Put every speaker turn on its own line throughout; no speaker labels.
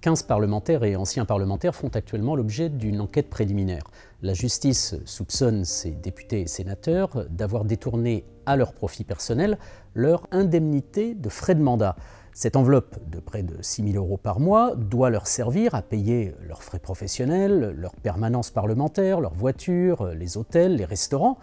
15 parlementaires et anciens parlementaires font actuellement l'objet d'une enquête préliminaire. La justice soupçonne ces députés et sénateurs d'avoir détourné à leur profit personnel leur indemnité de frais de mandat. Cette enveloppe de près de 6 000 € par mois doit leur servir à payer leurs frais professionnels, leur permanence parlementaire, leurs voitures, les hôtels, les restaurants.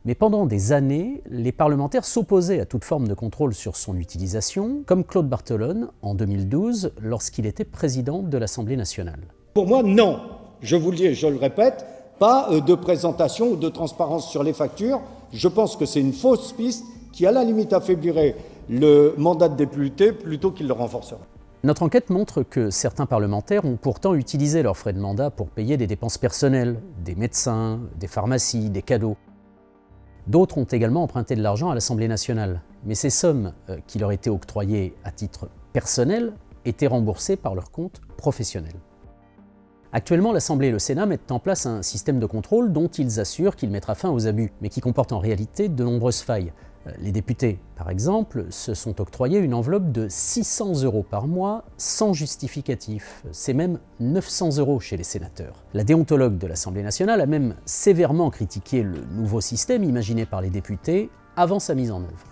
Mais pendant des années, les parlementaires s'opposaient à toute forme de contrôle sur son utilisation, comme Claude Barthelone en 2012, lorsqu'il était président de l'Assemblée nationale.
Pour moi, non. Je vous le dis et je le répète, pas de présentation ou de transparence sur les factures. Je pense que c'est une fausse piste qui, à la limite, affaiblirait le mandat de député plutôt qu'il le renforcerait.
Notre enquête montre que certains parlementaires ont pourtant utilisé leurs frais de mandat pour payer des dépenses personnelles, des médecins, des pharmacies, des cadeaux. D'autres ont également emprunté de l'argent à l'Assemblée nationale, mais ces sommes qui leur étaient octroyées à titre personnel étaient remboursées par leur compte professionnel. Actuellement, l'Assemblée et le Sénat mettent en place un système de contrôle dont ils assurent qu'il mettra fin aux abus, mais qui comporte en réalité de nombreuses failles. Les députés, par exemple, se sont octroyés une enveloppe de 600 € par mois sans justificatif. C'est même 900 € chez les sénateurs. La déontologue de l'Assemblée nationale a même sévèrement critiqué le nouveau système imaginé par les députés avant sa mise en œuvre.